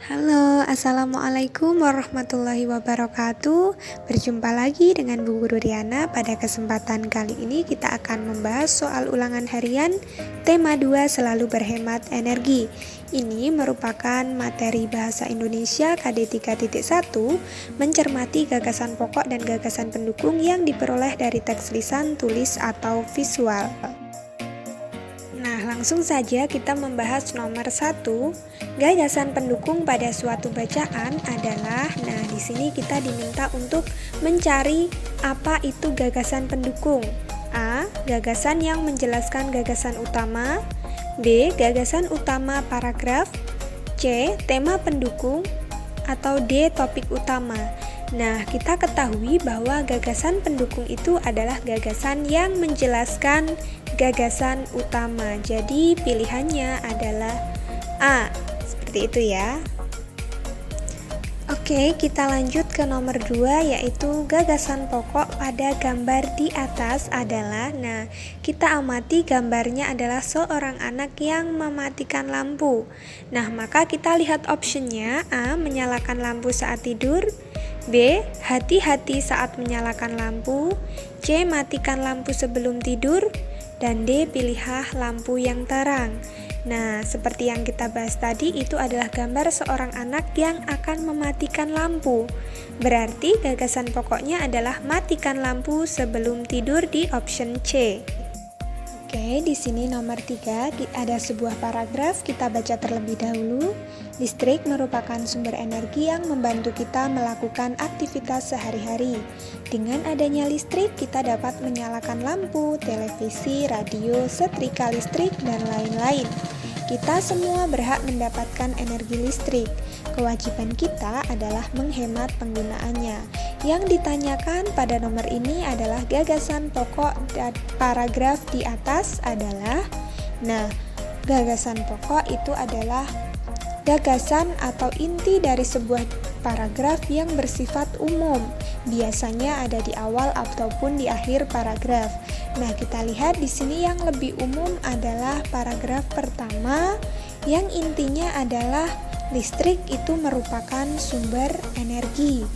Halo, Assalamualaikum warahmatullahi wabarakatuh. Berjumpa lagi dengan Bu Guru Riana. Pada kesempatan kali ini kita akan membahas soal ulangan harian tema 2 selalu berhemat energi. Ini merupakan materi bahasa Indonesia KD 3.1 mencermati gagasan pokok dan gagasan pendukung yang diperoleh dari teks lisan, tulis, atau visual. Nah, langsung saja kita membahas nomor 1. Gagasan pendukung pada suatu bacaan adalah, nah di sini kita diminta untuk mencari apa itu gagasan pendukung. A. Gagasan yang menjelaskan gagasan utama. B. Gagasan utama paragraf. C. Tema pendukung. Atau D. Topik utama. Nah, kita ketahui bahwa gagasan pendukung itu adalah gagasan yang menjelaskan gagasan utama. Jadi pilihannya adalah A. Seperti itu ya. Oke, kita lanjut ke nomor 2, yaitu gagasan pokok pada gambar di atas adalah, nah kita amati gambarnya adalah seorang anak yang mematikan lampu. Nah, maka kita lihat optionnya. A. Menyalakan lampu saat tidur. B. Hati-hati saat menyalakan lampu. C. Matikan lampu sebelum tidur. Dan D. Pilihlah lampu yang terang. Nah, seperti yang kita bahas tadi, itu adalah gambar seorang anak yang akan mematikan lampu. Berarti gagasan pokoknya adalah matikan lampu sebelum tidur di option C. Oke, di sini nomor 3 ada sebuah paragraf, kita baca terlebih dahulu. Listrik merupakan sumber energi yang membantu kita melakukan aktivitas sehari-hari. Dengan adanya listrik, kita dapat menyalakan lampu, televisi, radio, setrika listrik, dan lain-lain. Kita semua berhak mendapatkan energi listrik. Kewajiban kita adalah menghemat penggunaannya. Yang ditanyakan pada nomor ini adalah gagasan pokok dan paragraf di atas adalah, nah, gagasan pokok itu adalah gagasan atau inti dari sebuah paragraf yang bersifat umum. Biasanya ada di awal ataupun di akhir paragraf. Nah, kita lihat di sini yang lebih umum adalah paragraf pertama yang intinya adalah listrik itu merupakan sumber energi.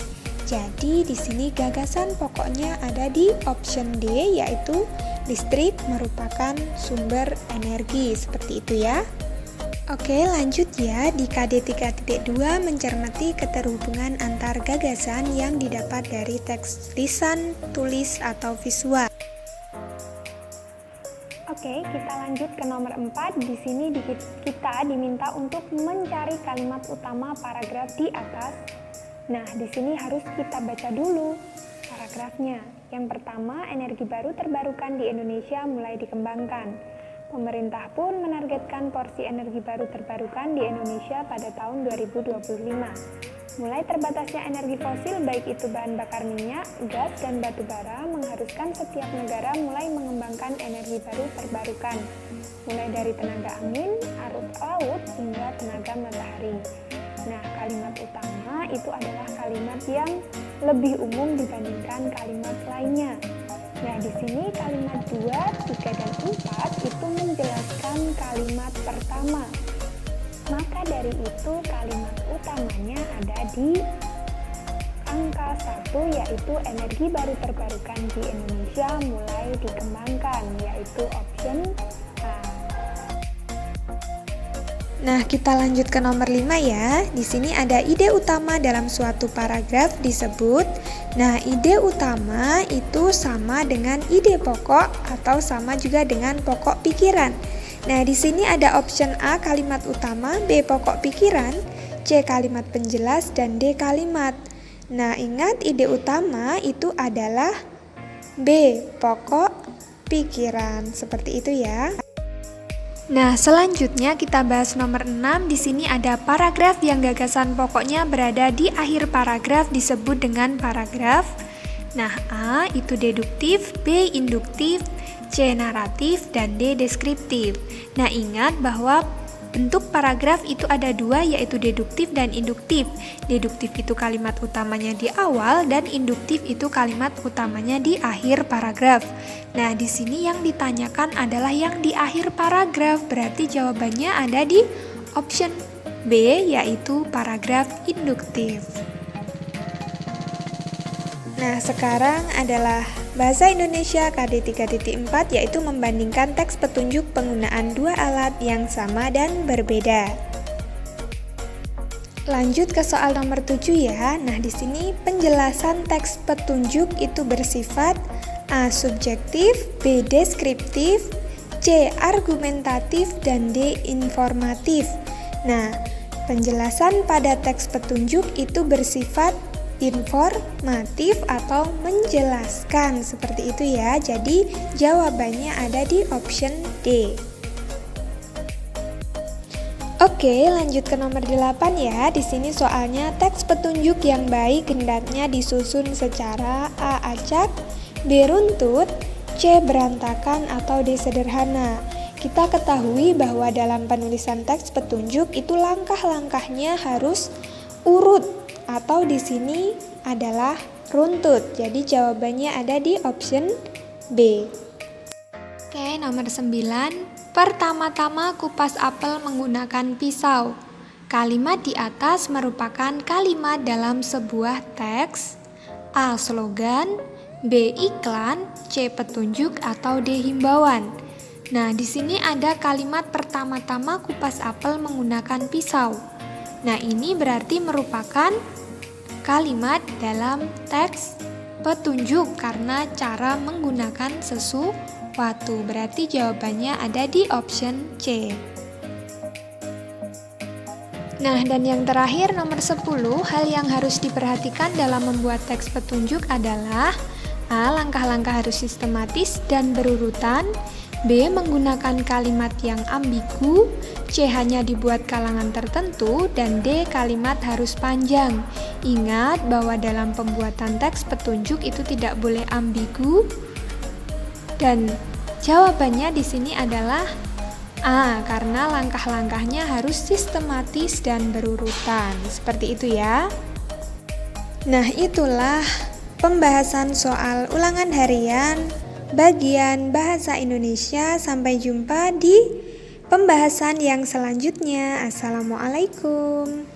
Jadi di sini gagasan pokoknya ada di option D, yaitu listrik merupakan sumber energi. Seperti itu ya. Oke, lanjut ya. Di KD 3.2 mencermati keterhubungan antar gagasan yang didapat dari teks lisan, tulis, atau visual. Oke, kita lanjut ke nomor 4. Di sini kita diminta untuk mencari kalimat utama paragraf di atas. Nah, di sini harus kita baca dulu paragrafnya. Yang pertama, energi baru terbarukan di Indonesia mulai dikembangkan. Pemerintah pun menargetkan porsi energi baru terbarukan di Indonesia pada tahun 2025. Mulai terbatasnya energi fosil, baik itu bahan bakar minyak, gas, dan batu bara, mengharuskan setiap negara mulai mengembangkan energi baru terbarukan, mulai dari tenaga angin, arus laut, hingga tenaga matahari. Nah, kalimat utama itu adalah kalimat yang lebih umum dibandingkan kalimat lainnya. Nah, di sini kalimat 2, 3, dan 4 itu menjelaskan kalimat pertama. Maka dari itu kalimat utamanya ada di angka 1, yaitu energi baru terbarukan di Indonesia mulai dikembangkan, yaitu option A. Nah, kita lanjut ke nomor 5 ya. Di sini ada ide utama dalam suatu paragraf disebut. Nah, ide utama itu sama dengan ide pokok atau sama juga dengan pokok pikiran. Nah, di sini ada option A kalimat utama, B pokok pikiran, C kalimat penjelas, dan D kalimat. Nah, ingat ide utama itu adalah B pokok pikiran. Seperti itu ya. Nah, selanjutnya kita bahas nomor 6. Di sini ada paragraf yang gagasan pokoknya berada di akhir paragraf disebut dengan paragraf. Nah, A itu deduktif, B induktif, C naratif, dan D deskriptif. Nah, ingat bahwa bentuk paragraf itu ada 2, yaitu deduktif dan induktif. Deduktif itu kalimat utamanya di awal dan induktif itu kalimat utamanya di akhir paragraf. Nah, di sini yang ditanyakan adalah yang di akhir paragraf. Berarti jawabannya ada di option B, yaitu paragraf induktif. Nah, sekarang adalah Bahasa Indonesia KD 3.4, yaitu membandingkan teks petunjuk penggunaan dua alat yang sama dan berbeda. Lanjut ke soal nomor 7 ya. Nah, di sini penjelasan teks petunjuk itu bersifat A. Subjektif, B. Deskriptif, C. Argumentatif, dan D. Informatif. Nah, penjelasan pada teks petunjuk itu bersifat informatif atau menjelaskan, seperti itu ya. Jadi jawabannya ada di option D. Oke, lanjut ke nomor 8 ya. Di sini soalnya teks petunjuk yang baik hendaknya disusun secara A. Acak, B. Runtut, C. Berantakan, atau D. Sederhana. Kita ketahui bahwa dalam penulisan teks petunjuk itu langkah-langkahnya harus urut atau di sini adalah runtut. Jadi jawabannya ada di option B. Oke, nomor 9. Pertama-tama kupas apel menggunakan pisau. Kalimat di atas merupakan kalimat dalam sebuah teks. A. Slogan, B. Iklan, C. Petunjuk, atau D. Himbauan. Nah, di sini ada kalimat pertama-tama kupas apel menggunakan pisau. Nah, ini berarti merupakan kalimat dalam teks petunjuk karena cara menggunakan sesuatu. Berarti jawabannya ada di option C. Nah, dan yang terakhir nomor 10, hal yang harus diperhatikan dalam membuat teks petunjuk adalah A. Langkah-langkah harus sistematis dan berurutan, B. Menggunakan kalimat yang ambigu, C. Hanya dibuat kalangan tertentu, dan D. Kalimat harus panjang. Ingat bahwa dalam pembuatan teks petunjuk itu tidak boleh ambigu, dan jawabannya di sini adalah A, karena langkah-langkahnya harus sistematis dan berurutan. Seperti itu ya. Nah, itulah pembahasan soal ulangan harian bagian Bahasa Indonesia. Sampai jumpa di pembahasan yang selanjutnya. Assalamualaikum.